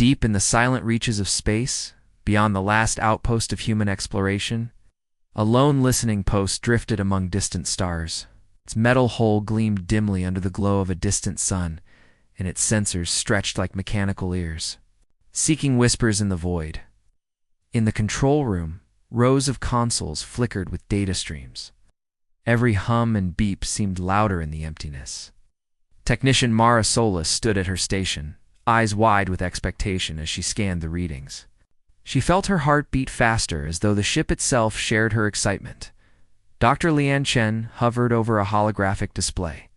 Deep in the silent reaches of space, beyond the last outpost of human exploration, a lone listening post drifted among distant stars. Its metal hull gleamed dimly under the glow of a distant sun, and its sensors stretched like mechanical ears, seeking whispers in the void. In the control room, rows of consoles flickered with data streams. Every hum and beep seemed louder in the emptiness. Technician Mara Solis stood at her station, eyes wide with expectation as she scanned the readings. She felt her heart beat faster, as though the ship itself shared her excitement. Dr. Lian Chen hovered over a holographic display,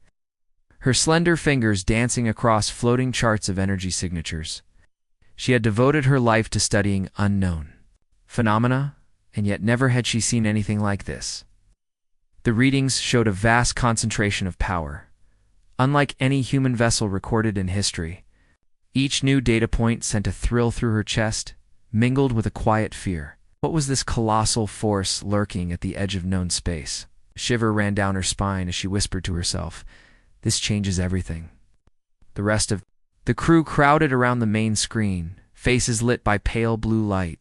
her slender fingers dancing across floating charts of energy signatures. She had devoted her life to studying unknown phenomena, and yet never had she seen anything like this. The readings showed a vast concentration of power, unlike any human vessel recorded in history. Each new data point sent a thrill through her chest, mingled with a quiet fear. What was this colossal force lurking at the edge of known space? A shiver ran down her spine as she whispered to herself, "This changes everything." The rest of the crew crowded around the main screen, faces lit by pale blue light.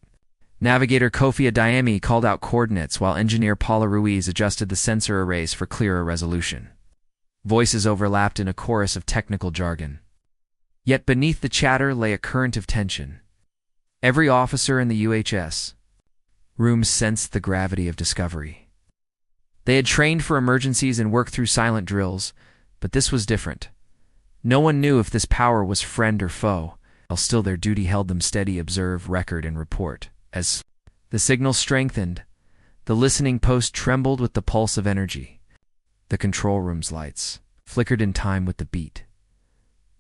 Navigator Kofi Adeyemi called out coordinates while engineer Paula Ruiz adjusted the sensor arrays for clearer resolution. Voices overlapped in a chorus of technical jargon. Yet beneath the chatter lay a current of tension. Every officer in the UHS room sensed the gravity of discovery. They had trained for emergencies and worked through silent drills, but this was different. No one knew if this power was friend or foe, while still their duty held them steady, observe, record, and report. As the signal strengthened, the listening post trembled with the pulse of energy. The control room's lights flickered in time with the beat.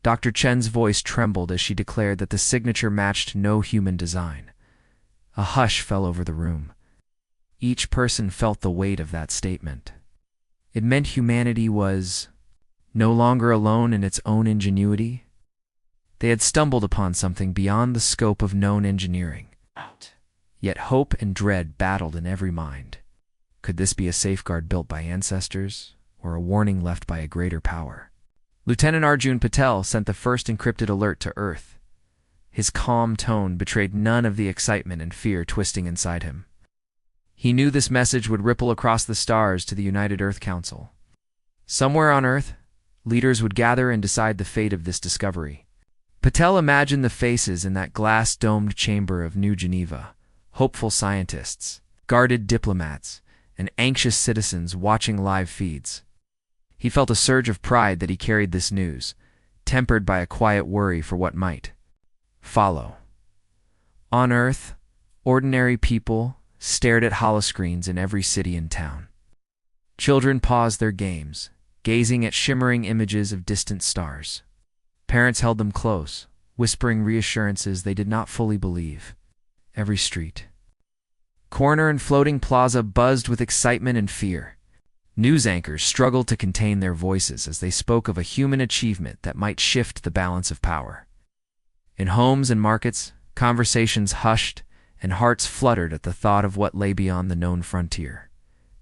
Dr. Chen's voice trembled as she declared that the signature matched no human design. A hush fell over the room. Each person felt the weight of that statement. It meant humanity was no longer alone in its own ingenuity. They had stumbled upon something beyond the scope of known engineering. Yet hope and dread battled in every mind. Could this be a safeguard built by ancestors, or a warning left by a greater power? Lieutenant Arjun Patel sent the first encrypted alert to Earth. His calm tone betrayed none of the excitement and fear twisting inside him. He knew this message would ripple across the stars to the United Earth Council. Somewhere on Earth, leaders would gather and decide the fate of this discovery. Patel imagined the faces in that glass-domed chamber of New Geneva, hopeful scientists, guarded diplomats, and anxious citizens watching live feeds. He felt a surge of pride that he carried this news, tempered by a quiet worry for what might follow. On Earth, ordinary people stared at holoscreens in every city and town. Children paused their games, gazing at shimmering images of distant stars. Parents held them close, whispering reassurances they did not fully believe. Every street, corner, and floating plaza buzzed with excitement and fear. News anchors struggled to contain their voices as they spoke of a human achievement that might shift the balance of power. In homes and markets, conversations hushed and hearts fluttered at the thought of what lay beyond the known frontier.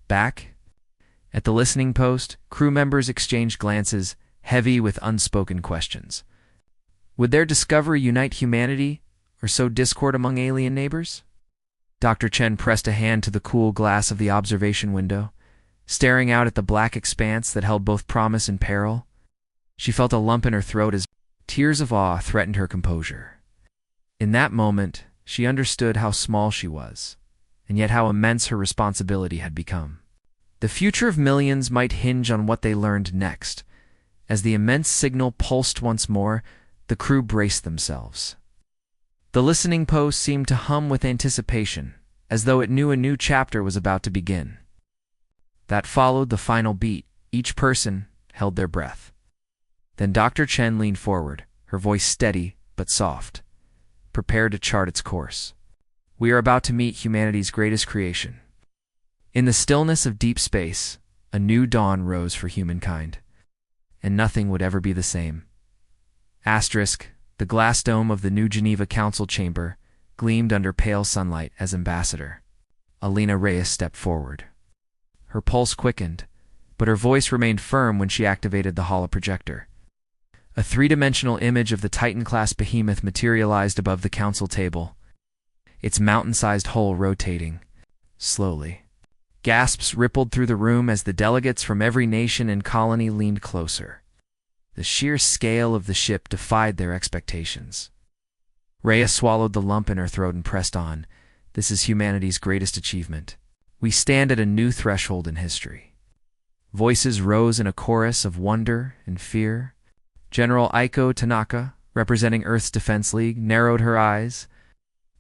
Back at the listening post, crew members exchanged glances, heavy with unspoken questions. Would their discovery unite humanity, or sow discord among alien neighbors? Dr. Chen pressed a hand to the cool glass of the observation window, staring out at the black expanse that held both promise and peril. She felt a lump in her throat as tears of awe threatened her composure. In that moment, she understood how small she was, and yet how immense her responsibility had become. The future of millions might hinge on what they learned next. As the immense signal pulsed once more, the crew braced themselves. The listening post seemed to hum with anticipation, as though it knew a new chapter was about to begin. That followed the final beat. Each person held their breath. Then Dr. Chen leaned forward, her voice steady but soft, prepared to chart its course. We are about to meet humanity's greatest creation. In the stillness of deep space, a new dawn rose for humankind, and nothing would ever be the same. Asterisk, the glass dome of the New Geneva Council chamber gleamed under pale sunlight as ambassador. Alina Reyes stepped forward. Her pulse quickened, but her voice remained firm when she activated the holoprojector. A three-dimensional image of the Titan-class Behemoth materialized above the council table, its mountain-sized hull rotating slowly. Gasps rippled through the room as the delegates from every nation and colony leaned closer. The sheer scale of the ship defied their expectations. Rhea swallowed the lump in her throat and pressed on. This is humanity's greatest achievement. We stand at a new threshold in history. Voices rose in a chorus of wonder and fear. General Aiko Tanaka, representing Earth's Defense League, narrowed her eyes.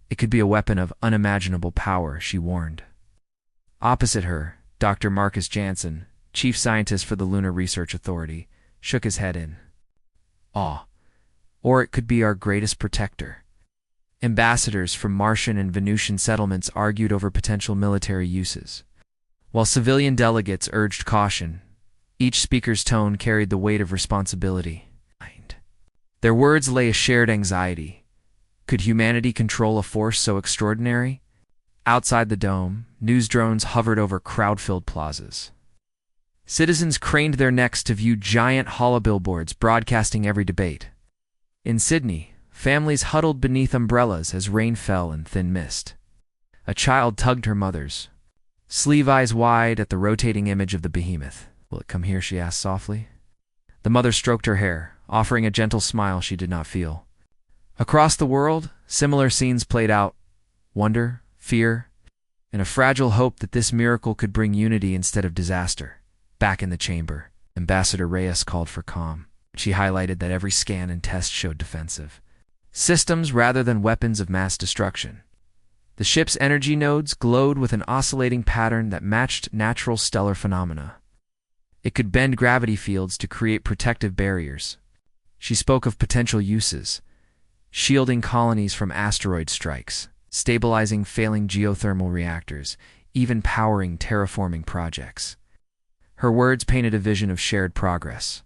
It could be a weapon of unimaginable power, she warned. Opposite her, Dr. Marcus Jansen, chief scientist for the Lunar Research Authority, shook his head in awe. Or it could be our greatest protector. Ambassadors from Martian and Venusian settlements argued over potential military uses, while civilian delegates urged caution. Each speaker's tone carried the weight of responsibility. Their words lay a shared anxiety. Could humanity control a force so extraordinary? Outside the dome, news drones hovered over crowd-filled plazas. Citizens craned their necks to view giant hollow billboards broadcasting every debate. In Sydney, families huddled beneath umbrellas as rain fell in thin mist. A child tugged her mother's, sleeve eyes wide at the rotating image of the Behemoth. "Will it come here?" she asked softly. The mother stroked her hair, offering a gentle smile she did not feel. Across the world, similar scenes played out. Wonder, fear, and a fragile hope that this miracle could bring unity instead of disaster. Back in the chamber, Ambassador Reyes called for calm. She highlighted that every scan and test showed defensive systems rather than weapons of mass destruction. The ship's energy nodes glowed with an oscillating pattern that matched natural stellar phenomena. It could bend gravity fields to create protective barriers. She spoke of potential uses: shielding colonies from asteroid strikes, stabilizing failing geothermal reactors, even powering terraforming projects. Her words painted a vision of shared progress.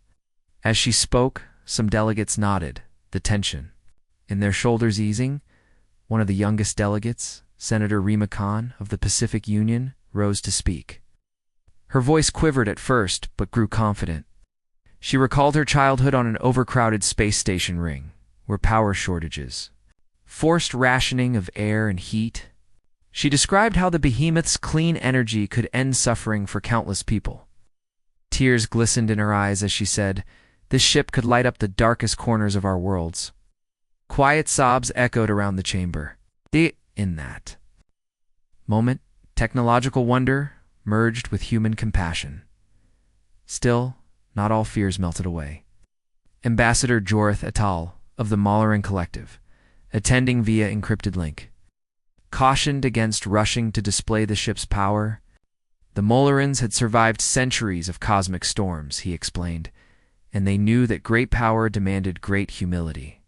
As she spoke, some delegates nodded, the tension in their shoulders easing. One of the youngest delegates, Senator Rima Khan of the Pacific Union, rose to speak. Her voice quivered at first, but grew confident. She recalled her childhood on an overcrowded space station ring, where power shortages, forced rationing of air and heat. She described how the Behemoth's clean energy could end suffering for countless people. Tears glistened in her eyes as she said, "This ship could light up the darkest corners of our worlds." Quiet sobs echoed around the chamber. In that moment, technological wonder merged with human compassion. Still, not all fears melted away. Ambassador Jorth et al. Of the Malerin Collective, attending via encrypted link, cautioned against rushing to display the ship's power. The Molerins had survived centuries of cosmic storms, he explained, and they knew that great power demanded great humility.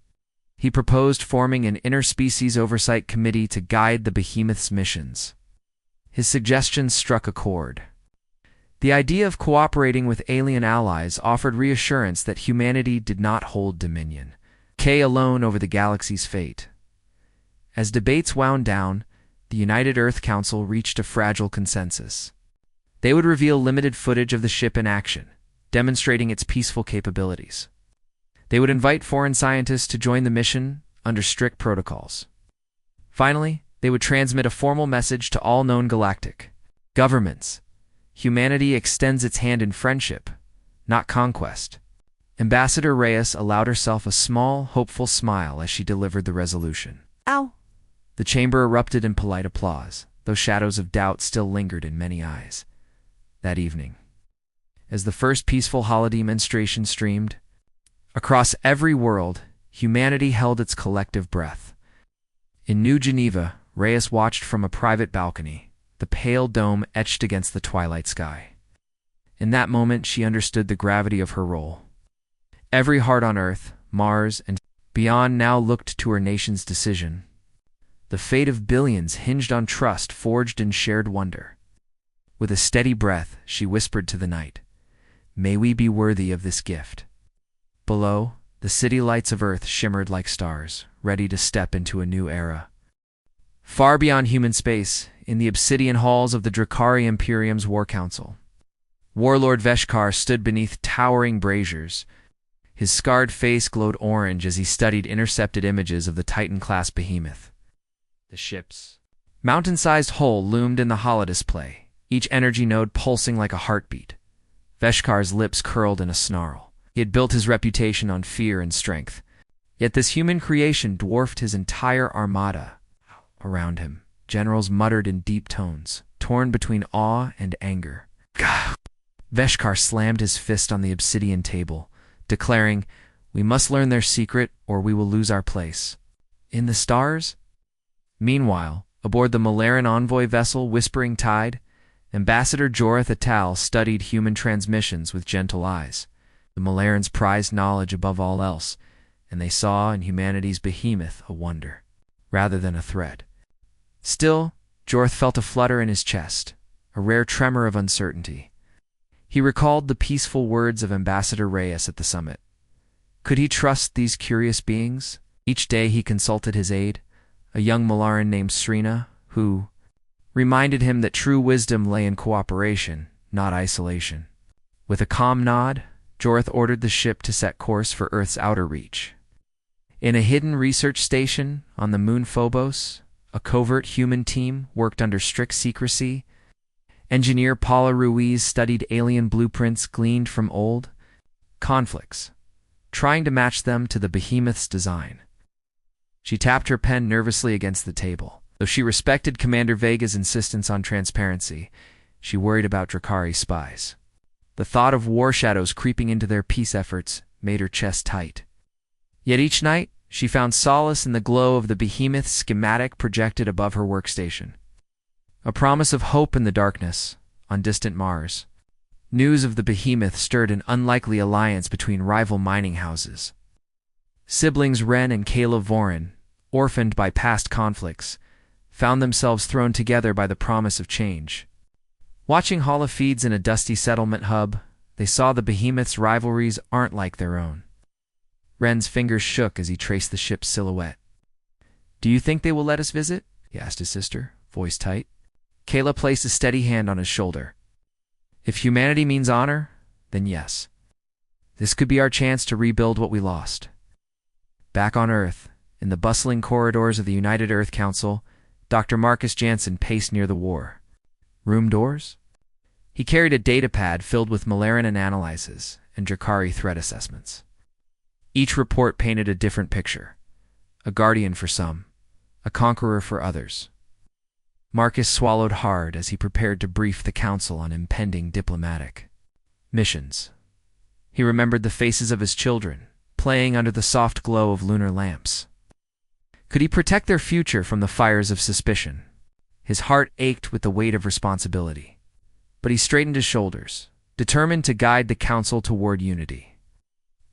He proposed forming an interspecies oversight committee to guide the Behemoth's missions. His suggestions struck a chord. The idea of cooperating with alien allies offered reassurance that humanity did not hold dominion alone over the galaxy's fate. As debates wound down, the United Earth Council reached a fragile consensus. They would reveal limited footage of the ship in action, demonstrating its peaceful capabilities. They would invite foreign scientists to join the mission under strict protocols. Finally, they would transmit a formal message to all known galactic governments. Humanity extends its hand in friendship, not conquest. Ambassador Reyes allowed herself a small, hopeful smile as she delivered the resolution. Ow! The chamber erupted in polite applause, though shadows of doubt still lingered in many eyes. That evening, as the first peaceful holiday demonstration streamed across every world, humanity held its collective breath. In New Geneva, Reyes watched from a private balcony, the pale dome etched against the twilight sky. In that moment, she understood the gravity of her role. Every heart on Earth, Mars, and beyond now looked to her nation's decision. The fate of billions hinged on trust forged in shared wonder. With a steady breath, she whispered to the night, "May we be worthy of this gift." Below, the city lights of Earth shimmered like stars, ready to step into a new era. Far beyond human space, in the obsidian halls of the Drakari Imperium's War Council, Warlord Veshkar stood beneath towering braziers, His scarred face glowed orange as he studied intercepted images of the Titan-class Behemoth. The ship's mountain-sized hull loomed in the holodisplay, each energy node pulsing like a heartbeat. Veshkar's lips curled in a snarl. He had built his reputation on fear and strength, yet this human creation dwarfed his entire armada. Around him, generals muttered in deep tones, torn between awe and anger. Gah! Veshkar slammed his fist on the obsidian table, declaring, "We must learn their secret, or we will lose our place." In the stars? Meanwhile, aboard the Malaran envoy vessel Whispering Tide, Ambassador Jorith Atal studied human transmissions with gentle eyes. The Malarans prized knowledge above all else, and they saw in humanity's behemoth a wonder, rather than a threat. Still, Jorith felt a flutter in his chest, a rare tremor of uncertainty. He recalled the peaceful words of Ambassador Reyes at the summit. Could he trust these curious beings? Each day he consulted his aide, a young Malaran named Srina, who reminded him that true wisdom lay in cooperation, not isolation. With a calm nod, Jorith ordered the ship to set course for Earth's outer reach. In a hidden research station on the moon Phobos, a covert human team worked under strict secrecy. Engineer Paula Ruiz studied alien blueprints gleaned from old conflicts, trying to match them to the Behemoth's design. She tapped her pen nervously against the table. Though she respected Commander Vega's insistence on transparency, she worried about Drakari spies. The thought of war shadows creeping into their peace efforts made her chest tight. Yet each night, she found solace in the glow of the Behemoth's schematic projected above her workstation. A promise of hope in the darkness, on distant Mars. News of the Behemoth stirred an unlikely alliance between rival mining houses. Siblings Ren and Kayla Vorin, orphaned by past conflicts, found themselves thrown together by the promise of change. Watching holofeeds in a dusty settlement hub, they saw the Behemoth's rivalries aren't like their own. Ren's fingers shook as he traced the ship's silhouette. "Do you think they will let us visit?" he asked his sister, voice tight. Kayla placed a steady hand on his shoulder. "If humanity means honor, then yes. This could be our chance to rebuild what we lost." Back on Earth, in the bustling corridors of the United Earth Council, Dr. Marcus Jansen paced near the war. Room doors? He carried a datapad filled with Malaran analyses and Drakari threat assessments. Each report painted a different picture. A guardian for some, a conqueror for others. Marcus swallowed hard as he prepared to brief the council on impending diplomatic missions. He remembered the faces of his children, playing under the soft glow of lunar lamps. Could he protect their future from the fires of suspicion? His heart ached with the weight of responsibility. But he straightened his shoulders, determined to guide the council toward unity.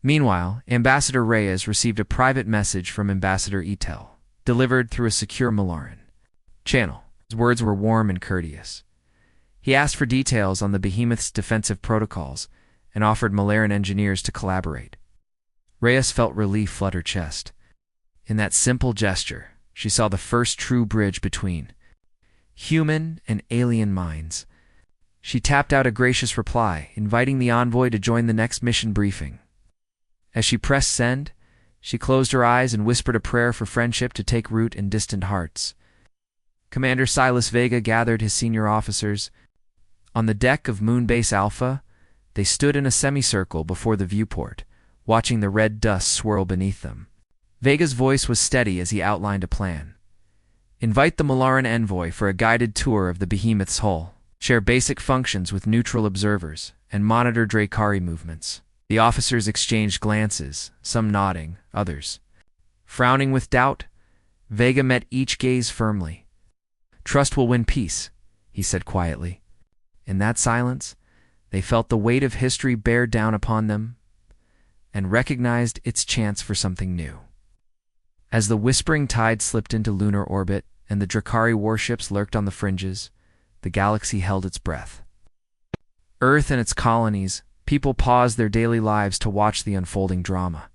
Meanwhile, Ambassador Reyes received a private message from Ambassador Etel, delivered through a secure Malaran channel. His words were warm and courteous. He asked for details on the Behemoth's defensive protocols and offered Malaran engineers to collaborate. Reyes felt relief flood her chest. In that simple gesture, she saw the first true bridge between human and alien minds. She tapped out a gracious reply, inviting the envoy to join the next mission briefing. As she pressed send, she closed her eyes and whispered a prayer for friendship to take root in distant hearts. Commander Silas Vega gathered his senior officers. On the deck of Moonbase Alpha, they stood in a semicircle before the viewport, watching the red dust swirl beneath them. Vega's voice was steady as he outlined a plan. Invite the Malaran envoy for a guided tour of the Behemoth's hull. Share basic functions with neutral observers, and monitor Drakari movements. The officers exchanged glances, some nodding, others frowning with doubt. Vega met each gaze firmly. "Trust will win peace," he said quietly. In that silence, they felt the weight of history bear down upon them and recognized its chance for something new. As the Whispering Tide slipped into lunar orbit and the Drakari warships lurked on the fringes, the galaxy held its breath. Earth and its colonies, people paused their daily lives to watch the unfolding drama.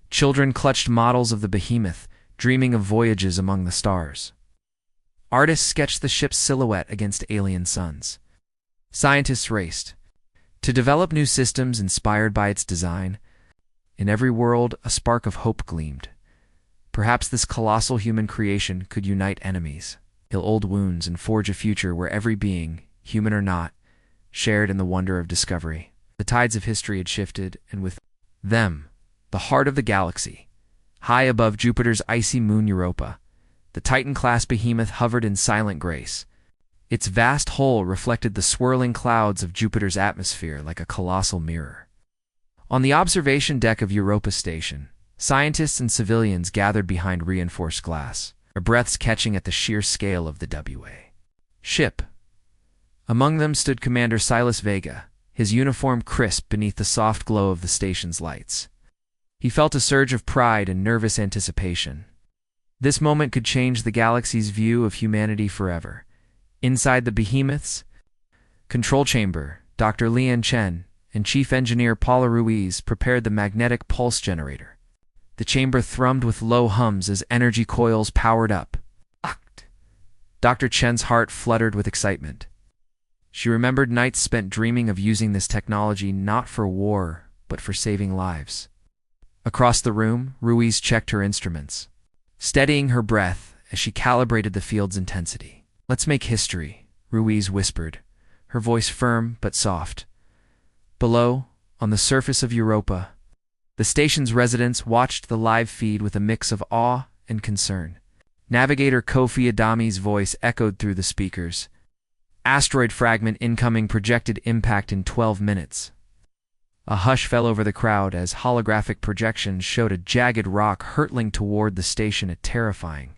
Children clutched models of the Behemoth, dreaming of voyages among the stars. Artists sketched the ship's silhouette against alien suns. Scientists raced to develop new systems inspired by its design. In every world, a spark of hope gleamed. Perhaps this colossal human creation could unite enemies, heal old wounds, and forge a future where every being, human or not, shared in the wonder of discovery. The tides of history had shifted, and with them, the heart of the galaxy, high above Jupiter's icy moon Europa, the Titan-class Behemoth hovered in silent grace. Its vast hull reflected the swirling clouds of Jupiter's atmosphere like a colossal mirror. On the observation deck of Europa Station, scientists and civilians gathered behind reinforced glass, their breaths catching at the sheer scale of the ship. Among them stood Commander Silas Vega, his uniform crisp beneath the soft glow of the station's lights. He felt a surge of pride and nervous anticipation. This moment could change the galaxy's view of humanity forever. Inside the Behemoth's control chamber, Dr. Lian Chen and Chief Engineer Paula Ruiz prepared the magnetic pulse generator. The chamber thrummed with low hums as energy coils powered up. Dr. Chen's heart fluttered with excitement. She remembered nights spent dreaming of using this technology not for war, but for saving lives. Across the room, Ruiz checked her instruments, steadying her breath as she calibrated the field's intensity. "Let's make history," Ruiz whispered, her voice firm but soft. Below, on the surface of Europa, the station's residents watched the live feed with a mix of awe and concern. Navigator Kofi Adami's voice echoed through the speakers. "Asteroid fragment incoming, projected impact in 12 minutes. A hush fell over the crowd as holographic projections showed a jagged rock hurtling toward the station at terrifying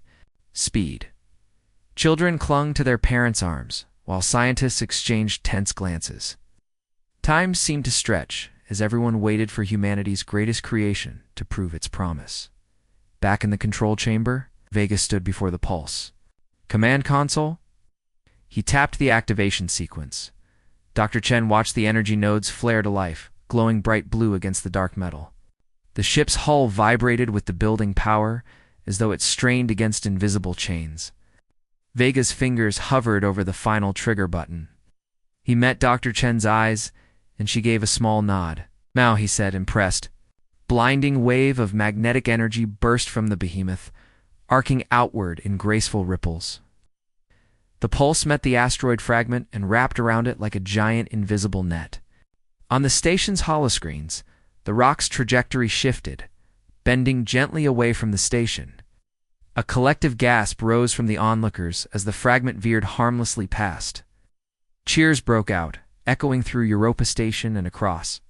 speed. Children clung to their parents' arms, while scientists exchanged tense glances. Time seemed to stretch as everyone waited for humanity's greatest creation to prove its promise. Back in the control chamber, Vega stood before the pulse. "Command console?" He tapped the activation sequence. Dr. Chen watched the energy nodes flare to life, glowing bright blue against the dark metal. The ship's hull vibrated with the building power as though it strained against invisible chains. Vega's fingers hovered over the final trigger button. He met Dr. Chen's eyes, and she gave a small nod. "Now," he said, impressed. Blinding wave of magnetic energy burst from the Behemoth, arcing outward in graceful ripples. The pulse met the asteroid fragment and wrapped around it like a giant invisible net. On the station's holoscreens, the rock's trajectory shifted, bending gently away from the station. A collective gasp rose from the onlookers as the fragment veered harmlessly past. Cheers broke out, echoing through Europa Station and across.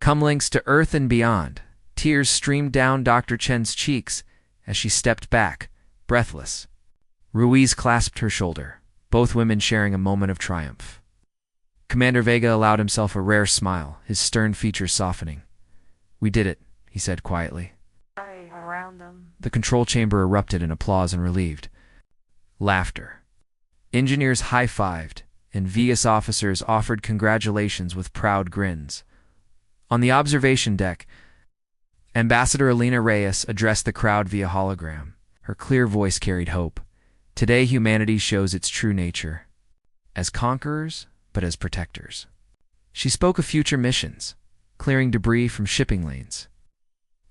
Comlinks to Earth and beyond, tears streamed down Dr. Chen's cheeks as she stepped back, breathless. Ruiz clasped her shoulder, both women sharing a moment of triumph. Commander Vega allowed himself a rare smile, his stern features softening. "We did it," he said quietly. Around them. The control chamber erupted in applause and relieved laughter. Engineers high-fived, and VS officers offered congratulations with proud grins. On the observation deck, Ambassador Elena Reyes addressed the crowd via hologram. Her clear voice carried hope. "Today humanity shows its true nature, as conquerors, but as protectors." She spoke of future missions, clearing debris from shipping lanes,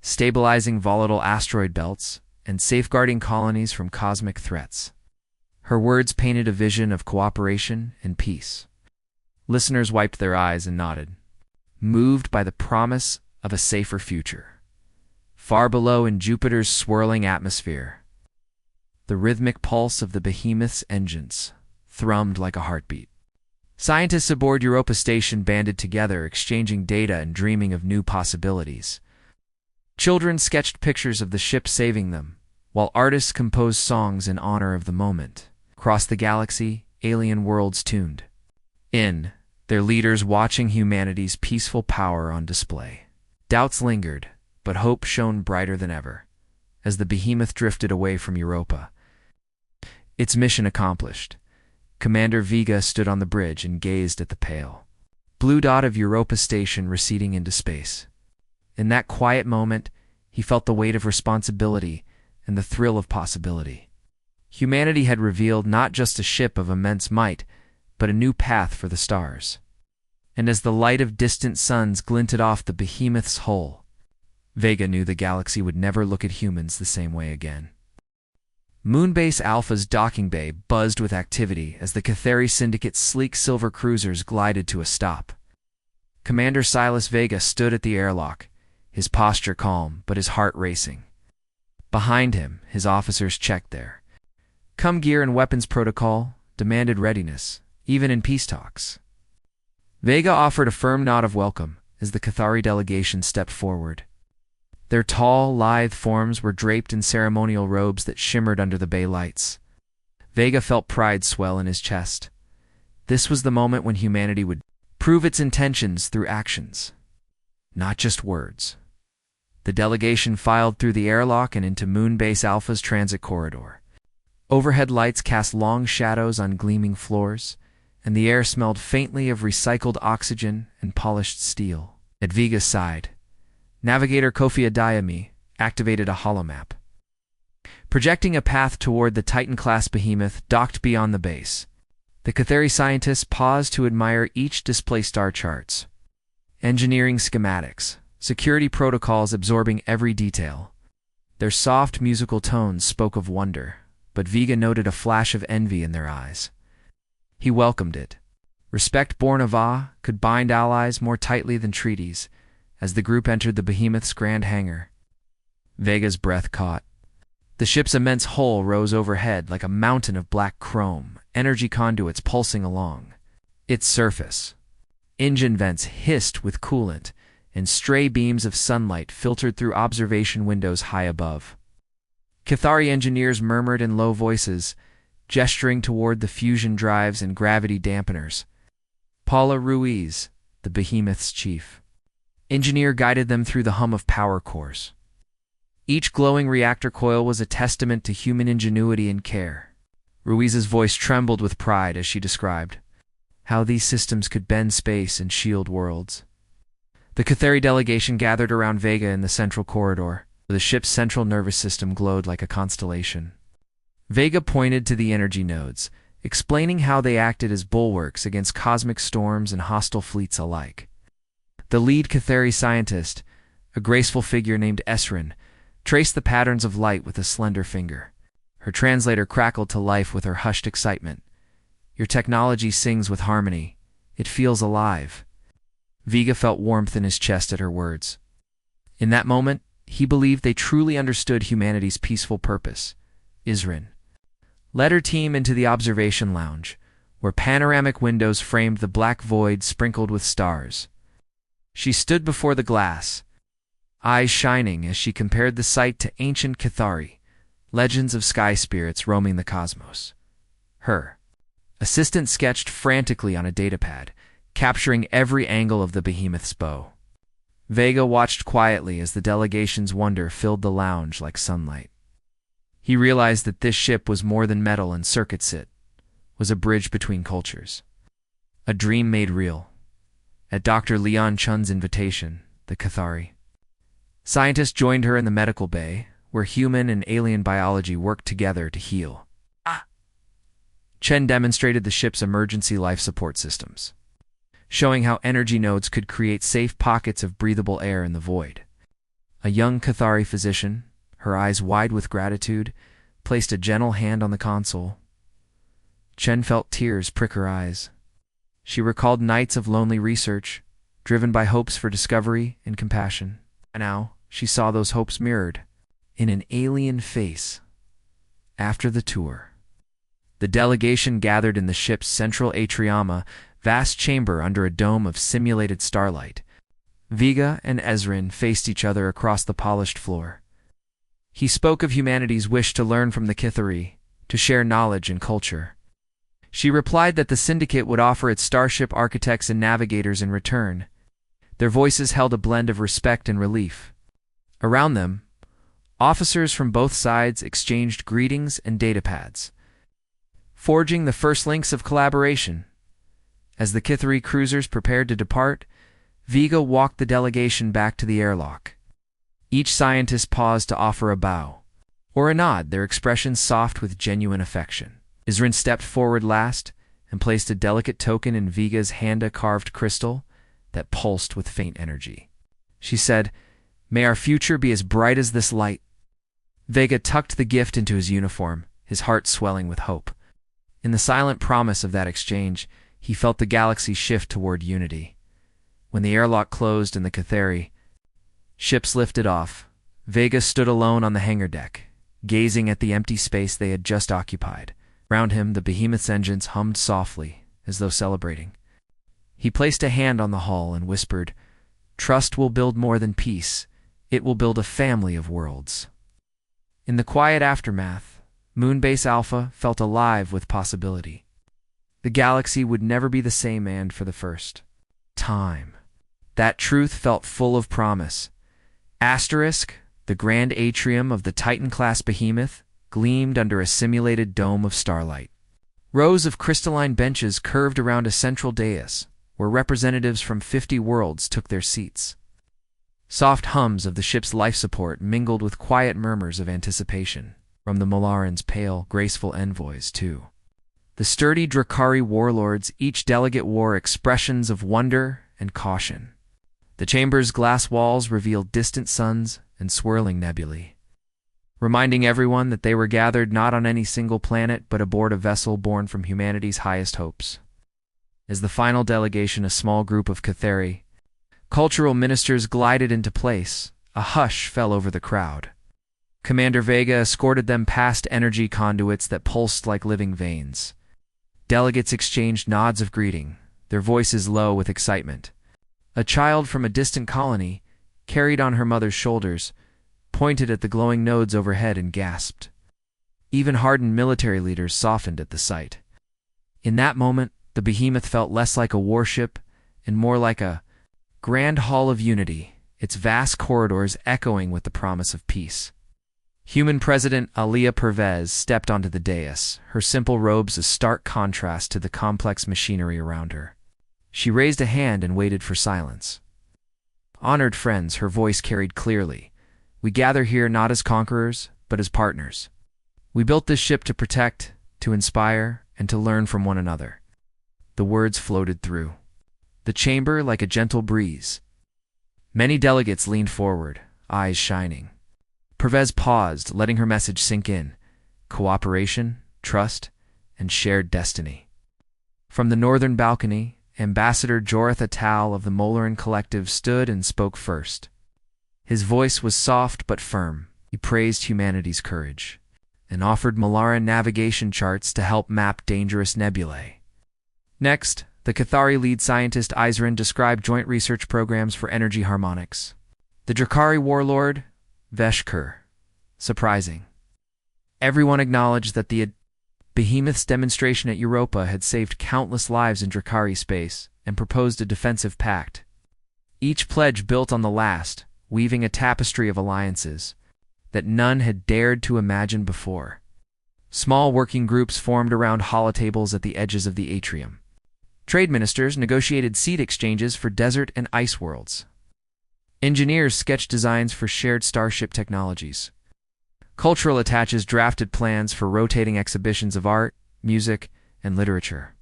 stabilizing volatile asteroid belts, and safeguarding colonies from cosmic threats. Her words painted a vision of cooperation and peace. Listeners wiped their eyes and nodded, moved by the promise of a safer future. Far below in Jupiter's swirling atmosphere, the rhythmic pulse of the Behemoth's engines thrummed like a heartbeat. Scientists aboard Europa Station banded together, exchanging data and dreaming of new possibilities. Children sketched pictures of the ship saving them, while artists composed songs in honor of the moment. Across the galaxy, alien worlds tuned in, their leaders watching humanity's peaceful power on display. Doubts lingered, but hope shone brighter than ever, as the Behemoth drifted away from Europa. Its mission accomplished, Commander Vega stood on the bridge and gazed at the pale blue dot of Europa Station receding into space. In that quiet moment, he felt the weight of responsibility and the thrill of possibility. Humanity had revealed not just a ship of immense might, but a new path for the stars. And as the light of distant suns glinted off the Behemoth's hull, Vega knew the galaxy would never look at humans the same way again. Moonbase Alpha's docking bay buzzed with activity as the Cathari Syndicate's sleek silver cruisers glided to a stop. Commander Silas Vega stood at the airlock, his posture calm but his heart racing. Behind him, his officers checked their gear and weapons protocol, demanded readiness, even in peace talks. Vega offered a firm nod of welcome as the Cathari delegation stepped forward. Their tall, lithe forms were draped in ceremonial robes that shimmered under the bay lights. Vega felt pride swell in his chest. This was the moment when humanity would prove its intentions through actions, not just words. The delegation filed through the airlock and into Moonbase Alpha's transit corridor. Overhead lights cast long shadows on gleaming floors, and the air smelled faintly of recycled oxygen and polished steel. At Vega's side, Navigator Kofi Adayami activated a holomap, projecting a path toward the Titan-class Behemoth docked beyond the base. The Cathari scientists paused to admire each display star charts, engineering schematics, security protocols absorbing every detail. Their soft musical tones spoke of wonder, but Vega noted a flash of envy in their eyes. He welcomed it. Respect born of awe could bind allies more tightly than treaties. As the group entered the Behemoth's grand hangar, Vega's breath caught. The ship's immense hull rose overhead like a mountain of black chrome, energy conduits pulsing along its surface. Engine vents hissed with coolant, and stray beams of sunlight filtered through observation windows high above. Cathari engineers murmured in low voices, gesturing toward the fusion drives and gravity dampeners. Paula Ruiz, the Behemoth's chief engineer, guided them through the hum of power cores. Each glowing reactor coil was a testament to human ingenuity and care. Ruiz's voice trembled with pride as she described how these systems could bend space and shield worlds. The Cathari delegation gathered around Vega in the central corridor. The ship's central nervous system glowed like a constellation. Vega pointed to the energy nodes, explaining how they acted as bulwarks against cosmic storms and hostile fleets alike. The lead Cathari scientist, a graceful figure named Esrin, traced the patterns of light with a slender finger. Her translator crackled to life with her hushed excitement. "Your technology sings with harmony. It feels alive." Vega felt warmth in his chest at her words. In that moment, he believed they truly understood humanity's peaceful purpose. Esrin led her team into the observation lounge, where panoramic windows framed the black void sprinkled with stars. She stood before the glass, eyes shining as she compared the sight to ancient Cathari, legends of sky spirits roaming the cosmos. Her assistant sketched frantically on a datapad, capturing every angle of the Behemoth's bow. Vega watched quietly as the delegation's wonder filled the lounge like sunlight. He realized that this ship was more than metal and circuits. It was a bridge between cultures, a dream made real. At Dr. Leon Chun's invitation, the Cathari scientist joined her in the medical bay, where human and alien biology worked together to heal. Chen demonstrated the ship's emergency life support systems, showing how energy nodes could create safe pockets of breathable air in the void. A young Cathari physician, her eyes wide with gratitude, placed a gentle hand on the console. Chen felt tears prick her eyes. She recalled nights of lonely research, driven by hopes for discovery and compassion. And now, she saw those hopes mirrored in an alien face. After the tour, the delegation gathered in the ship's central atrium, a vast chamber under a dome of simulated starlight. Vega and Esrin faced each other across the polished floor. He spoke of humanity's wish to learn from the Cathari, to share knowledge and culture. She replied that the Syndicate would offer its starship architects and navigators in return. Their voices held a blend of respect and relief. Around them, officers from both sides exchanged greetings and datapads, forging the first links of collaboration. As the Cathari cruisers prepared to depart, Vega walked the delegation back to the airlock. Each scientist paused to offer a bow or a nod, their expressions soft with genuine affection. Esrin stepped forward last and placed a delicate token in Vega's hand, a carved crystal that pulsed with faint energy. She said, May our future be as bright as this light. Vega tucked the gift into his uniform, his heart swelling with hope. In the silent promise of that exchange, he felt the galaxy shift toward unity. When the airlock closed and the Cathari ships lifted off, Vega stood alone on the hangar deck, gazing at the empty space they had just occupied. Round him, the Behemoth's engines hummed softly, as though celebrating. He placed a hand on the hull and whispered, "Trust will build more than peace. It will build a family of worlds." In the quiet aftermath, Moonbase Alpha felt alive with possibility. The galaxy would never be the same, and for the first time, that truth felt full of promise. Asterisk, the grand atrium of the Titan-class Behemoth, gleamed under a simulated dome of starlight. Rows of crystalline benches curved around a central dais, where representatives from 50 worlds took their seats. Soft hums of the ship's life support mingled with quiet murmurs of anticipation from the Molarans' pale, graceful envoys, too. The sturdy Drakari warlords, each delegate wore expressions of wonder and caution. The chamber's glass walls revealed distant suns and swirling nebulae, reminding everyone that they were gathered not on any single planet but aboard a vessel born from humanity's highest hopes. As the final delegation, a small group of Cathari cultural ministers, glided into place, a hush fell over the crowd. Commander Vega escorted them past energy conduits that pulsed like living veins. Delegates exchanged nods of greeting, their voices low with excitement. A child from a distant colony, carried on her mother's shoulders, pointed at the glowing nodes overhead and gasped. Even hardened military leaders softened at the sight. In that moment, the Behemoth felt less like a warship and more like a grand hall of unity, its vast corridors echoing with the promise of peace. Human President Alia Pervez stepped onto the dais, her simple robes a stark contrast to the complex machinery around her. She raised a hand and waited for silence. "Honored friends," her voice carried clearly, "we gather here not as conquerors, but as partners. We built this ship to protect, to inspire, and to learn from one another." The words floated through the chamber like a gentle breeze. Many delegates leaned forward, eyes shining. Pervez paused, letting her message sink in. Cooperation, trust, and shared destiny. From the northern balcony, Ambassador Jorith Atal of the Molaran Collective stood and spoke first. His voice was soft but firm. He praised humanity's courage and offered Molaran navigation charts to help map dangerous nebulae. Next, the Cathari lead scientist Izran described joint research programs for energy harmonics. The Drakari warlord, Veshkur. Surprising. Everyone acknowledged that the Behemoth's demonstration at Europa had saved countless lives in Drakari space and proposed a defensive pact. Each pledge built on the last, weaving a tapestry of alliances that none had dared to imagine before. Small working groups formed around holotables at the edges of the atrium. Trade ministers negotiated seed exchanges for desert and ice worlds. Engineers sketched designs for shared starship technologies. Cultural attaches drafted plans for rotating exhibitions of art, music, and literature.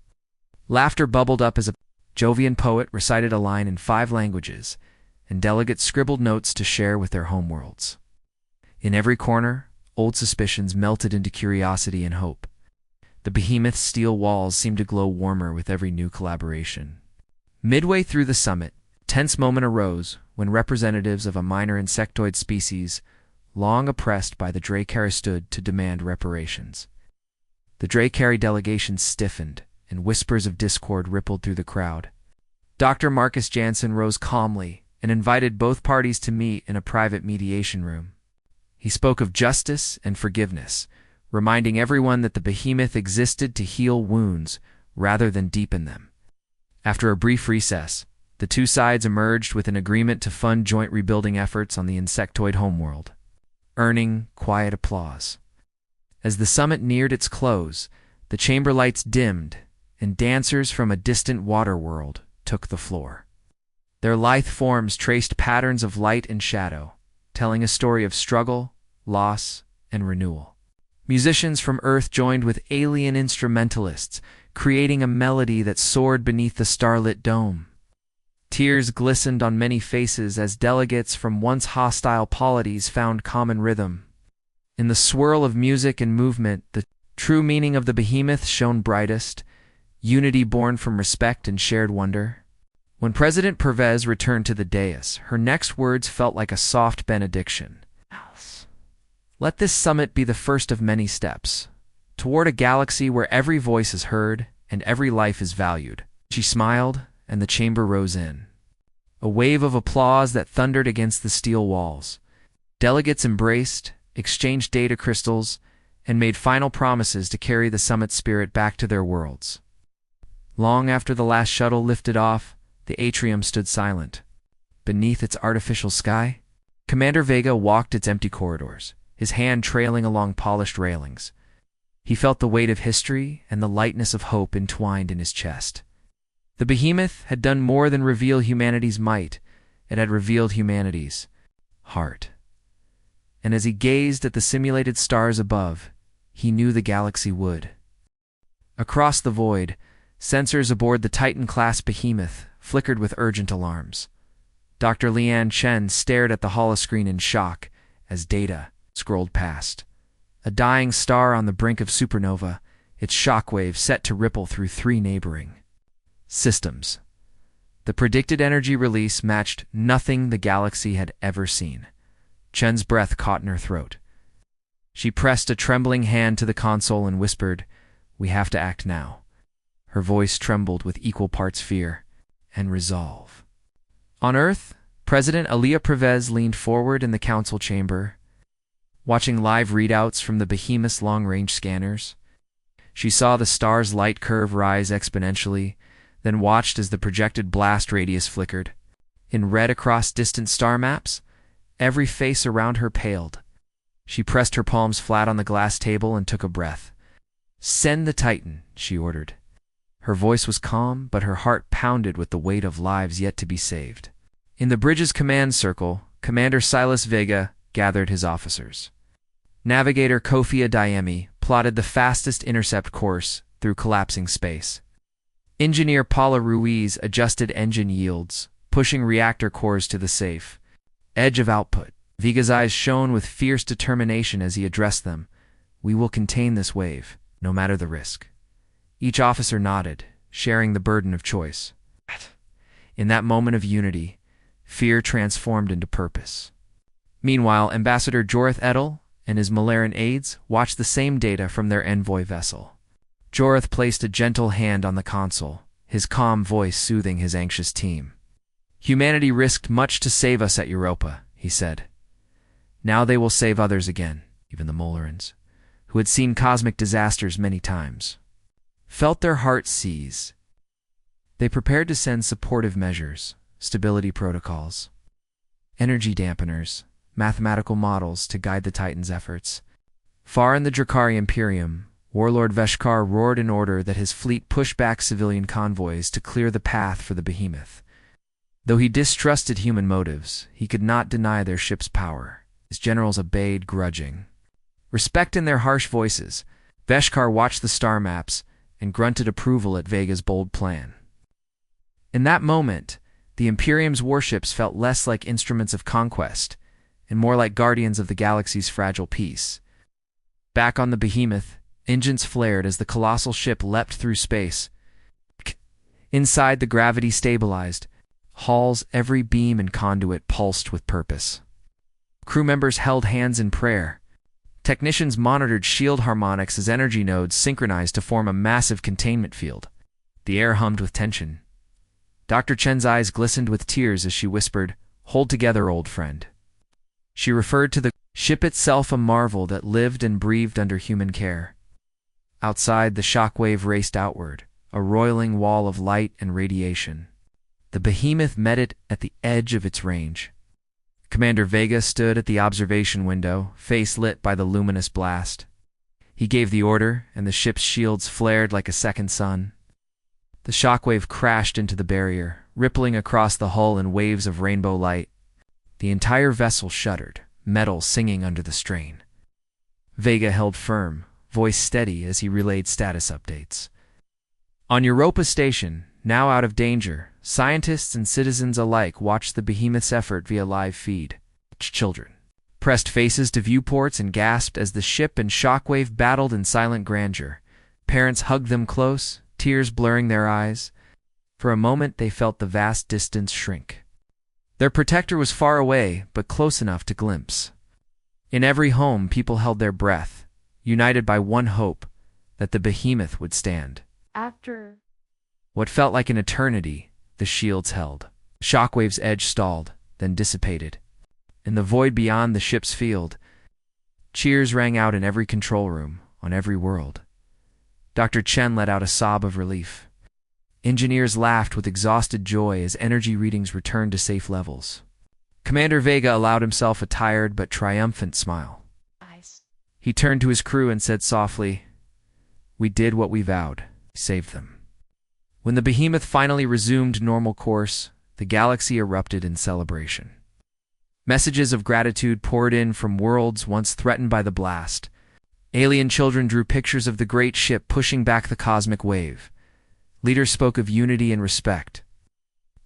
Laughter bubbled up as a Jovian poet recited a line in 5 languages, and delegates scribbled notes to share with their homeworlds. In every corner, old suspicions melted into curiosity and hope. The Behemoth's steel walls seemed to glow warmer with every new collaboration. Midway through the summit, a tense moment arose when representatives of a minor insectoid species, long oppressed by the Drakari, stood to demand reparations. The Drakari delegation stiffened, and whispers of discord rippled through the crowd. Dr. Marcus Jansen rose calmly and invited both parties to meet in a private mediation room. He spoke of justice and forgiveness, reminding everyone that the Behemoth existed to heal wounds rather than deepen them. After a brief recess, the two sides emerged with an agreement to fund joint rebuilding efforts on the insectoid homeworld, earning quiet applause. As the summit neared its close, the chamber lights dimmed, and dancers from a distant water world took the floor. Their lithe forms traced patterns of light and shadow, telling a story of struggle, loss, and renewal. Musicians from Earth joined with alien instrumentalists, creating a melody that soared beneath the starlit dome. Tears glistened on many faces as delegates from once hostile polities found common rhythm. In the swirl of music and movement, the true meaning of the Behemoth shone brightest, unity born from respect and shared wonder. When President Pervez returned to the dais, her next words felt like a soft benediction. Let this summit be the first of many steps, toward a galaxy where every voice is heard and every life is valued. She smiled, and the chamber rose in. A wave of applause that thundered against the steel walls. Delegates embraced, exchanged data crystals, and made final promises to carry the summit's spirit back to their worlds. Long after the last shuttle lifted off, the atrium stood silent. Beneath its artificial sky, Commander Vega walked its empty corridors, his hand trailing along polished railings. He felt the weight of history and the lightness of hope entwined in his chest. The Behemoth had done more than reveal humanity's might. It had revealed humanity's heart. And as he gazed at the simulated stars above, he knew the galaxy would. Across the void, sensors aboard the Titan-class Behemoth flickered with urgent alarms. Dr. Lian Chen stared at the holoscreen in shock as data scrolled past. A dying star on the brink of supernova, its shockwave set to ripple through 3 neighboring systems. The predicted energy release matched nothing the galaxy had ever seen. Chen's breath caught in her throat. She pressed a trembling hand to the console and whispered, "We have to act now." Her voice trembled with equal parts fear and resolve. On Earth, President Alia Pervez leaned forward in the council chamber, watching live readouts from the Behemoth's long-range scanners. She saw the star's light curve rise exponentially, then watched as the projected blast radius flickered. In red across distant star maps, every face around her paled. She pressed her palms flat on the glass table and took a breath. "Send the Titan," she ordered. Her voice was calm, but her heart pounded with the weight of lives yet to be saved. In the bridge's command circle, Commander Silas Vega gathered his officers. Navigator Kofi Adeyemi plotted the fastest intercept course through collapsing space. Engineer Paula Ruiz adjusted engine yields, pushing reactor cores to the safe edge of output. Vega's eyes shone with fierce determination as he addressed them. "We will contain this wave, no matter the risk." Each officer nodded, sharing the burden of choice. In that moment of unity, fear transformed into purpose. Meanwhile, Ambassador Jorith Edel and his Malaran aides watched the same data from their envoy vessel. Jorith placed a gentle hand on the console, his calm voice soothing his anxious team. "Humanity risked much to save us at Europa," he said. "Now they will save others again," even the Molarans, who had seen cosmic disasters many times, felt their hearts seize. They prepared to send supportive measures, stability protocols, energy dampeners, mathematical models to guide the Titan's efforts. Far in the Drakari Imperium, Warlord Veshkar roared an order that his fleet push back civilian convoys to clear the path for the Behemoth. Though he distrusted human motives, he could not deny their ship's power. His generals obeyed, grudging. Respect in their harsh voices, Veshkar watched the star maps and grunted approval at Vega's bold plan. In that moment, the Imperium's warships felt less like instruments of conquest and more like guardians of the galaxy's fragile peace. Back on the Behemoth, engines flared as the colossal ship leapt through space. Inside, the gravity stabilized. Hall's every beam and conduit pulsed with purpose. Crew members held hands in prayer. Technicians monitored shield harmonics as energy nodes synchronized to form a massive containment field. The air hummed with tension. Dr. Chen's eyes glistened with tears as she whispered, "Hold together, old friend." She referred to the ship itself, a marvel that lived and breathed under human care. Outside, the shockwave raced outward, a roiling wall of light and radiation. The Behemoth met it at the edge of its range. Commander Vega stood at the observation window, face lit by the luminous blast. He gave the order, and the ship's shields flared like a second sun. The shockwave crashed into the barrier, rippling across the hull in waves of rainbow light. The entire vessel shuddered, metal singing under the strain. Vega held firm, voice steady as he relayed status updates. On Europa Station, now out of danger, Scientists and citizens alike watched the Behemoth's effort via live feed. Children pressed faces to viewports and gasped as the ship and Shockwave battled in silent grandeur. Parents hugged them close, tears blurring their eyes. For a moment they felt the vast distance shrink. Their protector was far away, but close enough to glimpse. In every home, people held their breath, united by one hope, that the Behemoth would stand. After What felt like an eternity, the shields held. Shockwave's edge stalled, then dissipated. In the void beyond the ship's field, cheers rang out in every control room, on every world. Dr. Chen let out a sob of relief. Engineers laughed with exhausted joy as energy readings returned to safe levels. Commander Vega allowed himself a tired but triumphant smile. eyes. He turned to his crew and said softly, "We did what we vowed. We saved them." When the Behemoth finally resumed normal course, the galaxy erupted in celebration. Messages of gratitude poured in from worlds once threatened by the blast. Alien children drew pictures of the great ship pushing back the cosmic wave. Leaders spoke of unity and respect.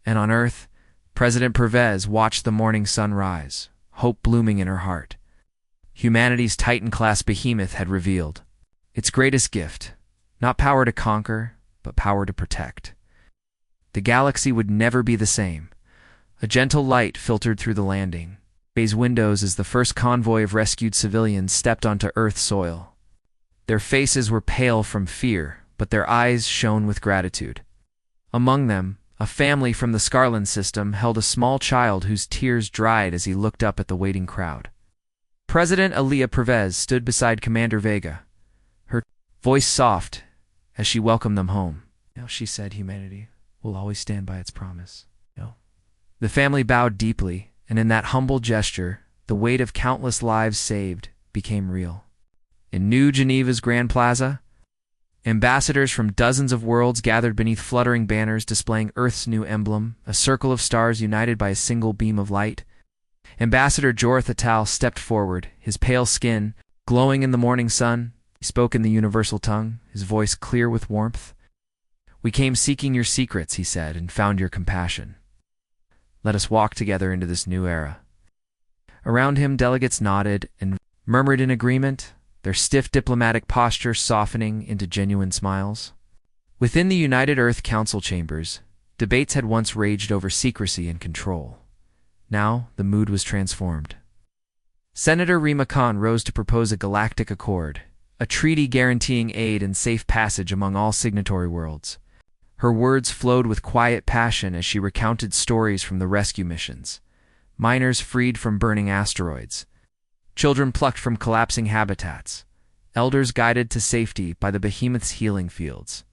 And on Earth, President Pervez watched the morning sun rise, hope blooming in her heart. Humanity's Titan-class Behemoth had revealed its greatest gift, not power to conquer, but power to protect. The galaxy would never be the same. A gentle light filtered through the landing bay's windows as the first convoy of rescued civilians stepped onto Earth's soil. Their faces were pale from fear, but their eyes shone with gratitude. Among them, a family from the Scarlan system held a small child whose tears dried as he looked up at the waiting crowd. President Alia Pervez stood beside Commander Vega, her voice soft as she welcomed them home. "Now," she said, "humanity will always stand by its promise." No. The family bowed deeply, and in that humble gesture, the weight of countless lives saved became real. In New Geneva's Grand Plaza, ambassadors from dozens of worlds gathered beneath fluttering banners displaying Earth's new emblem, a circle of stars united by a single beam of light. Ambassador Jorth Atal stepped forward, his pale skin glowing in the morning sun. He spoke in the universal tongue, his voice clear with warmth. "We came seeking your secrets," he said, "and found your compassion. Let us walk together into this new era." Around him, delegates nodded and murmured in agreement, their stiff diplomatic posture softening into genuine smiles. Within the United Earth Council chambers, debates had once raged over secrecy and control. Now, the mood was transformed. Senator Rima Khan rose to propose a galactic accord, a treaty guaranteeing aid and safe passage among all signatory worlds. Her words flowed with quiet passion as she recounted stories from the rescue missions. Miners freed from burning asteroids, children plucked from collapsing habitats, elders guided to safety by the Behemoth's healing fields.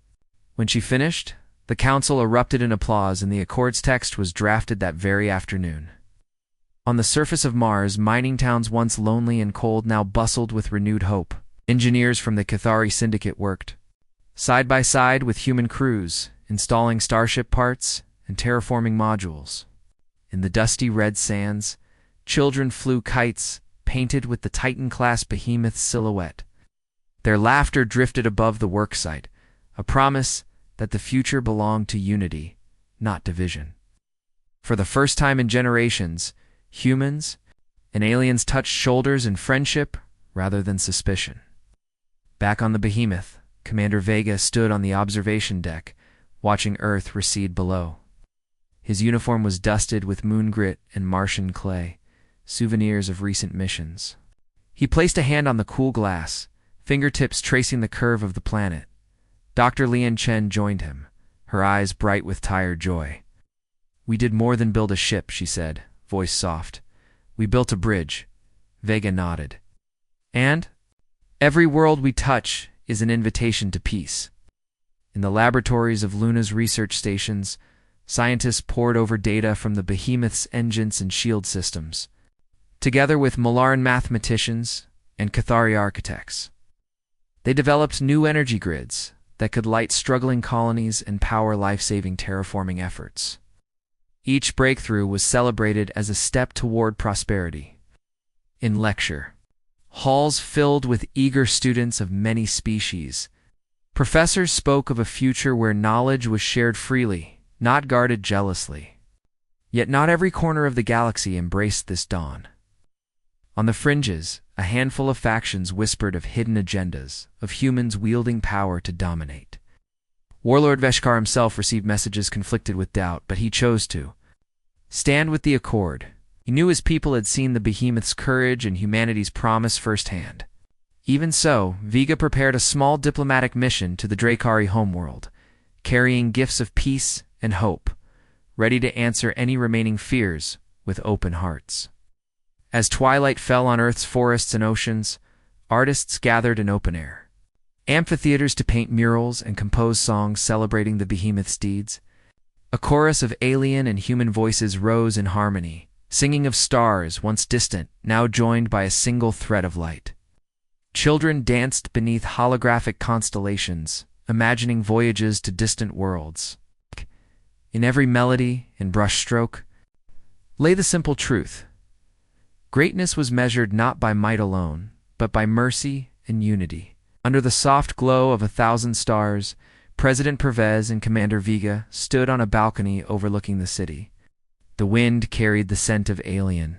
When she finished, the council erupted in applause and the accord's text was drafted that very afternoon. On the surface of Mars, mining towns once lonely and cold now bustled with renewed hope. Engineers from the Cathari Syndicate worked side by side with human crews, installing starship parts and terraforming modules. In the dusty red sands, children flew kites painted with the Titan-class Behemoth's silhouette. Their laughter drifted above the worksite, a promise that the future belonged to unity, not division. For the first time in generations, humans and aliens touched shoulders in friendship rather than suspicion. Back on the Behemoth, Commander Vega stood on the observation deck, watching Earth recede below. His uniform was dusted with moon grit and Martian clay, souvenirs of recent missions. He placed a hand on the cool glass, fingertips tracing the curve of the planet. Dr. Lian Chen joined him, her eyes bright with tired joy. "We did more than build a ship," she said, voice soft. "We built a bridge." Vega nodded. "And every world we touch is an invitation to peace." In the laboratories of Luna's research stations, scientists pored over data from the Behemoth's engines and shield systems, together with Malaran mathematicians and Cathari architects. They developed new energy grids that could light struggling colonies and power life-saving terraforming efforts. Each breakthrough was celebrated as a step toward prosperity. In lecture halls filled with eager students of many species, professors spoke of a future where knowledge was shared freely not guarded jealously. Yet not every corner of the galaxy embraced this dawn. On the fringes, a handful of factions whispered of hidden agendas, of humans wielding power to dominate. Warlord Veshkar himself received messages conflicted with doubt, but he chose to stand with the Accord. He knew his people had seen the Behemoth's courage and humanity's promise firsthand. Even so, Vega prepared a small diplomatic mission to the Dracari homeworld, carrying gifts of peace and hope, ready to answer any remaining fears with open hearts. As twilight fell on Earth's forests and oceans, artists gathered in open air. Amphitheaters to paint murals and compose songs celebrating the Behemoth's deeds. A chorus of alien and human voices rose in harmony, singing of stars once distant, now joined by a single thread of light. Children danced beneath holographic constellations, imagining voyages to distant worlds. In every melody and brushstroke lay the simple truth. Greatness was measured not by might alone, but by mercy and unity. Under the soft glow of 1,000 stars, President Pervez and Commander Vega stood on a balcony overlooking the city. The wind carried the scent of alien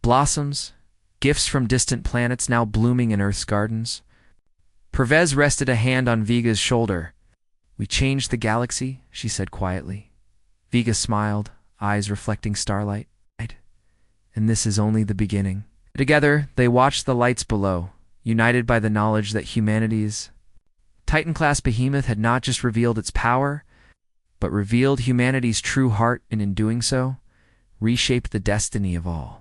blossoms, gifts from distant planets now blooming in Earth's gardens. Pervez rested a hand on Vega's shoulder. "We changed the galaxy," she said quietly. Vega smiled, eyes reflecting starlight. "And this is only the beginning." Together, they watched the lights below, united by the knowledge that humanity's Titan-class Behemoth had not just revealed its power, but revealed humanity's true heart, and in doing so, reshaped the destiny of all.